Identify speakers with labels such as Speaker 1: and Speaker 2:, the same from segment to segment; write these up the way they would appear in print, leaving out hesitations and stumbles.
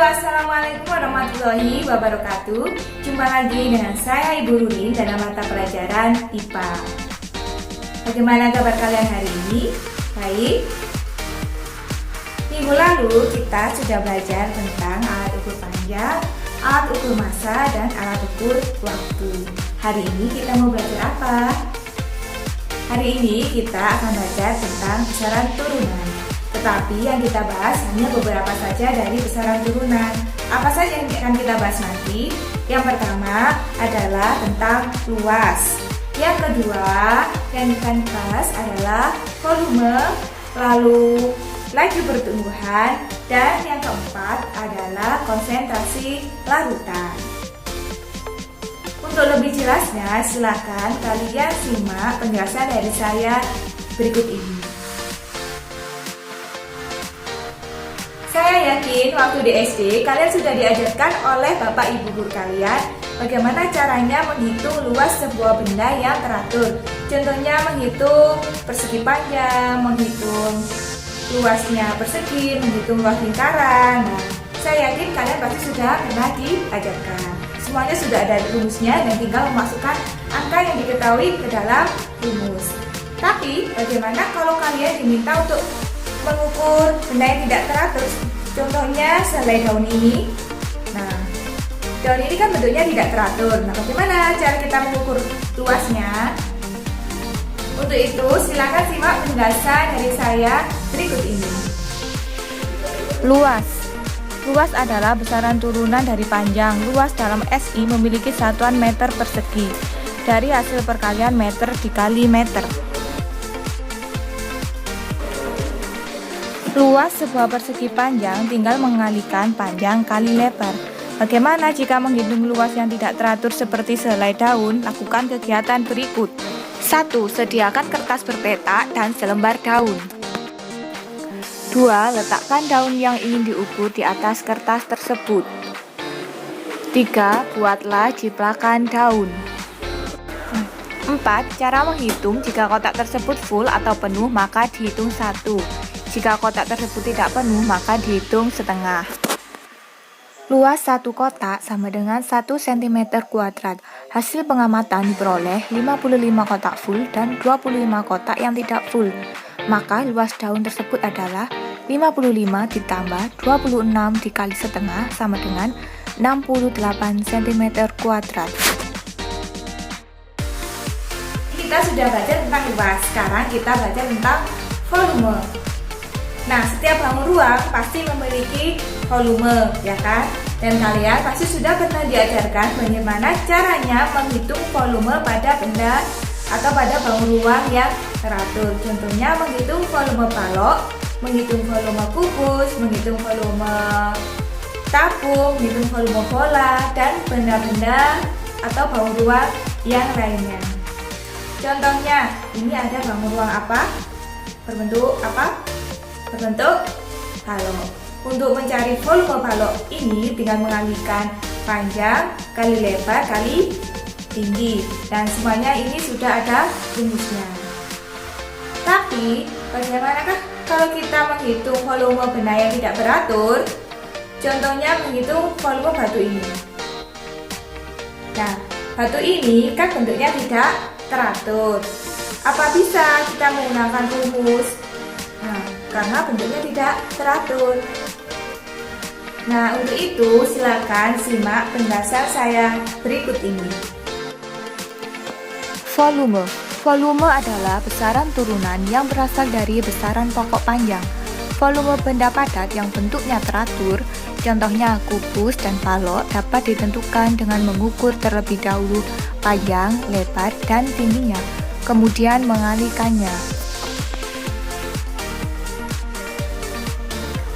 Speaker 1: Assalamualaikum warahmatullahi wabarakatuh. Jumpa lagi dengan saya Ibu Rurin dalam mata pelajaran IPA. Bagaimana kabar kalian hari ini? Baik. Minggu lalu kita sudah belajar tentang alat ukur panjang, alat ukur massa, dan alat ukur waktu. Hari ini kita mau belajar apa? Hari ini kita akan belajar tentang besaran turunan. Tetapi yang kita bahas hanya beberapa saja dari besaran turunan. Apa saja yang akan kita bahas nanti? Yang pertama adalah tentang luas. Yang kedua yang akan bahas adalah volume, lalu laju pertumbuhan, dan yang keempat adalah konsentrasi larutan. Untuk lebih jelasnya, silakan kalian simak penjelasan dari saya berikut ini. Saya yakin waktu di SD kalian sudah diajarkan oleh bapak ibu guru kalian bagaimana caranya menghitung luas sebuah benda yang teratur. Contohnya menghitung persegi panjang, menghitung luasnya persegi, menghitung luas lingkaran. Nah, saya yakin kalian pasti sudah pernah diajarkan. Semuanya sudah ada rumusnya dan tinggal memasukkan angka yang diketahui ke dalam rumus. Tapi bagaimana kalau kalian diminta untuk mengukur benda yang tidak teratur? Contohnya selai daun ini. Nah, daun ini kan bentuknya tidak teratur. Nah, bagaimana cara kita mengukur luasnya? Untuk itu, silakan simak penjelasan dari saya berikut ini.
Speaker 2: Luas. Luas adalah besaran turunan dari panjang. Luas dalam SI memiliki satuan meter persegi dari hasil perkalian meter dikali meter. Luas sebuah persegi panjang tinggal mengalikan panjang kali lebar. Bagaimana jika menghitung luas yang tidak teratur seperti selai daun? Lakukan kegiatan berikut. 1. Sediakan kertas berpetak dan selembar daun. 2. Letakkan daun yang ingin diukur di atas kertas tersebut. 3. Buatlah jiplakan daun. 4. Cara menghitung, jika kotak tersebut full atau penuh maka dihitung 1. Jika kotak tersebut tidak penuh, maka dihitung setengah. Luas satu kotak sama dengan 1 cm². Hasil pengamatan diperoleh 55 kotak full dan 25 kotak yang tidak full. Maka luas daun tersebut adalah 55 ditambah 26 dikali setengah sama dengan 68 cm².
Speaker 1: Kita sudah belajar tentang luas. Sekarang kita belajar tentang volume. Nah, setiap bangun ruang pasti memiliki volume, ya kan? Dan kalian pasti sudah pernah diajarkan bagaimana caranya menghitung volume pada benda atau pada bangun ruang yang teratur. Contohnya menghitung volume balok, menghitung volume kubus, menghitung volume tabung, menghitung volume bola, dan benda-benda atau bangun ruang yang lainnya. Contohnya, ini ada bangun ruang apa? Berbentuk apa? Berbentuk balok. Untuk mencari volume balok ini tinggal mengalihkan panjang kali lebar kali tinggi, dan semuanya ini sudah ada rumusnya. Tapi bagaimanakah kalau kita menghitung volume benda yang tidak beratur? Contohnya menghitung volume batu ini. Nah, batu ini kan bentuknya tidak teratur. Apa bisa kita menggunakan rumus? Nah, karena bentuknya tidak teratur. Nah, untuk itu silakan simak penjelasan saya berikut ini.
Speaker 2: Volume. Volume adalah besaran turunan yang berasal dari besaran pokok panjang. Volume benda padat yang bentuknya teratur, contohnya kubus dan balok, dapat ditentukan dengan mengukur terlebih dahulu panjang, lebar, dan tingginya, kemudian mengalihkannya.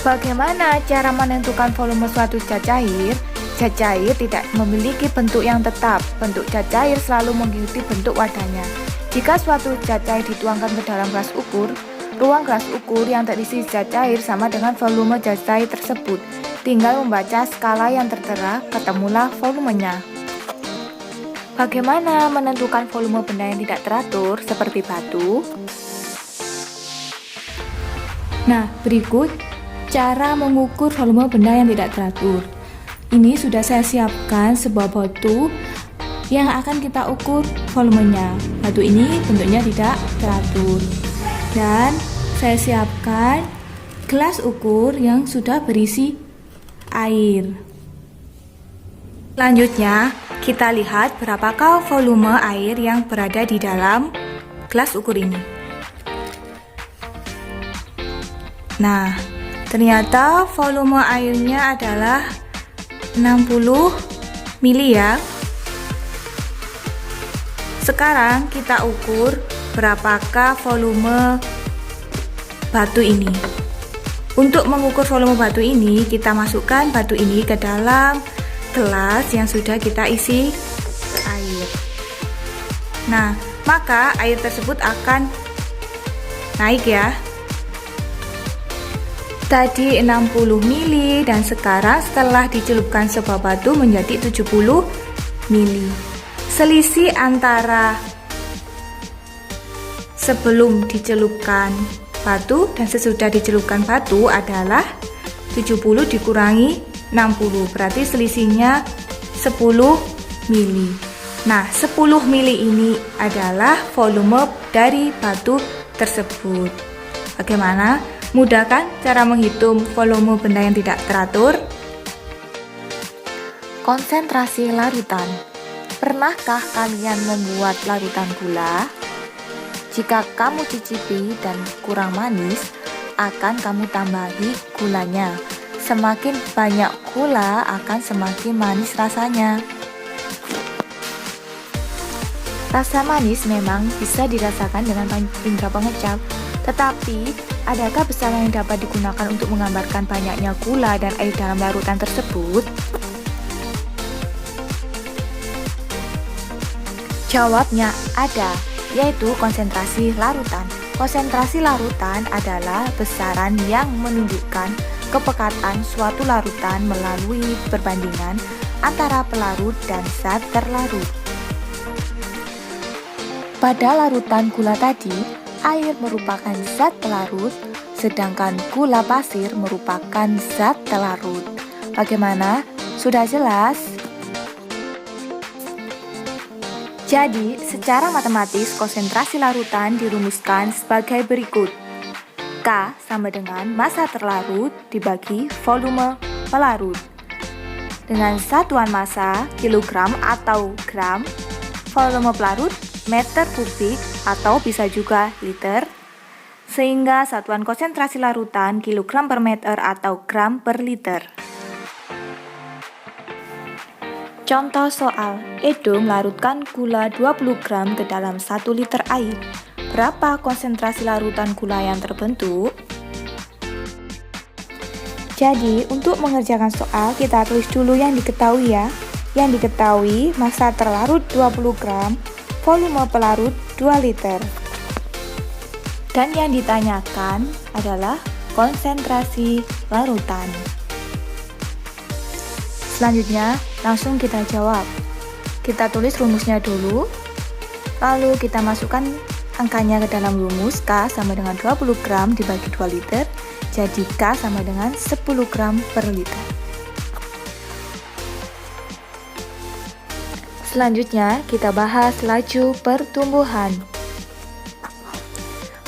Speaker 2: Bagaimana cara menentukan volume suatu zat cair? Zat cair tidak memiliki bentuk yang tetap. Bentuk zat cair selalu mengikuti bentuk wadahnya. Jika suatu zat cair dituangkan ke dalam gelas ukur, ruang gelas ukur yang terisi zat cair sama dengan volume zat cair tersebut. Tinggal membaca skala yang tertera, ketemulah volumenya. Bagaimana menentukan volume benda yang tidak teratur seperti batu? Nah, berikut Cara mengukur volume benda yang tidak teratur. Ini sudah saya siapkan sebuah batu yang akan kita ukur volumenya. Batu ini bentuknya tidak teratur. Dan saya siapkan gelas ukur yang sudah berisi air. Selanjutnya, kita lihat berapakah volume air yang berada di dalam gelas ukur ini. Nah, ternyata volume airnya adalah 60 mili ya. Sekarang kita ukur berapakah volume batu ini. Untuk mengukur volume batu ini, kita masukkan batu ini ke dalam gelas yang sudah kita isi air. Nah, maka air tersebut akan naik ya. Tadi 60 mili dan sekarang setelah dicelupkan sebuah batu menjadi 70 mili. Selisih antara sebelum dicelupkan batu dan sesudah dicelupkan batu adalah 70 dikurangi 60, berarti selisihnya 10 mili. Nah, 10 mili ini adalah volume dari batu tersebut. Bagaimana? Mudah kan cara menghitung volume benda yang tidak teratur? Konsentrasi larutan. Pernahkah kalian membuat larutan gula? Jika kamu cicipi dan kurang manis, akan kamu tambahi gulanya. Semakin banyak gula akan semakin manis rasanya. Rasa manis memang bisa dirasakan dengan indera pengecap, tetapi adakah besaran yang dapat digunakan untuk menggambarkan banyaknya gula dan air dalam larutan tersebut? Jawabnya ada, yaitu konsentrasi larutan. Konsentrasi larutan adalah besaran yang menunjukkan kepekatan suatu larutan melalui perbandingan antara pelarut dan zat terlarut. Pada larutan gula tadi, air merupakan zat pelarut, sedangkan gula pasir merupakan zat telarut. Bagaimana? Sudah jelas? Jadi, secara matematis konsentrasi larutan dirumuskan sebagai berikut. K sama dengan massa terlarut dibagi volume pelarut. Dengan satuan massa kilogram atau gram, volume pelarut meter kubik atau bisa juga liter, sehingga satuan konsentrasi larutan kilogram per meter atau gram per liter. Contoh soal, Edo melarutkan gula 20 gram ke dalam 1 liter air. Berapa konsentrasi larutan gula yang terbentuk? Jadi, untuk mengerjakan soal, kita tulis dulu yang diketahui ya. Yang diketahui, massa terlarut 20 gram, volume pelarut 2 liter. Dan yang ditanyakan adalah konsentrasi larutan. Selanjutnya, langsung kita jawab. Kita tulis rumusnya dulu, lalu kita masukkan angkanya ke dalam rumus. K sama dengan 20 gram dibagi 2 liter, jadi K sama dengan 10 gram per liter. Selanjutnya, kita bahas laju pertumbuhan.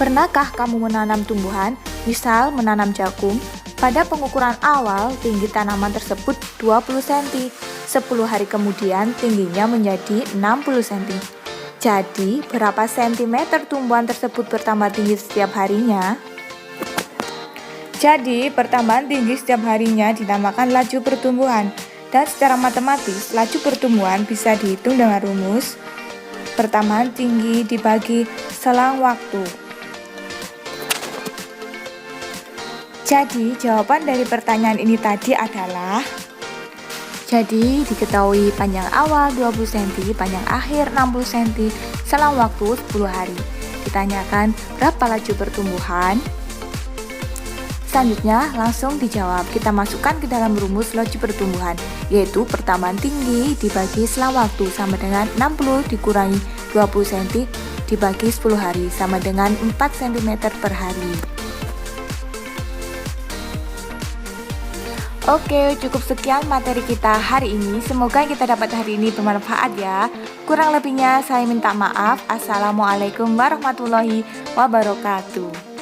Speaker 2: Pernahkah kamu menanam tumbuhan, misal menanam jagung? Pada pengukuran awal, tinggi tanaman tersebut 20 cm. 10 hari kemudian, tingginya menjadi 60 cm. Jadi, berapa sentimeter tumbuhan tersebut bertambah tinggi setiap harinya? Jadi, pertambahan tinggi setiap harinya dinamakan laju pertumbuhan. Dan secara matematis, laju pertumbuhan bisa dihitung dengan rumus pertambahan tinggi dibagi selang waktu. Jadi, jawaban dari pertanyaan ini tadi adalah, jadi diketahui panjang awal 20 cm, panjang akhir 60 cm, selang waktu 10 hari. Ditanyakan berapa laju pertumbuhan? Selanjutnya langsung dijawab. Kita masukkan ke dalam rumus laju pertumbuhan, yaitu pertambahan tinggi dibagi selang waktu sama dengan 60 dikurangi 20 cm dibagi 10 hari sama dengan 4 cm per hari. Oke, cukup sekian materi kita hari ini. Semoga kita dapat hari ini bermanfaat ya. Kurang lebihnya saya minta maaf. Assalamualaikum warahmatullahi wabarakatuh.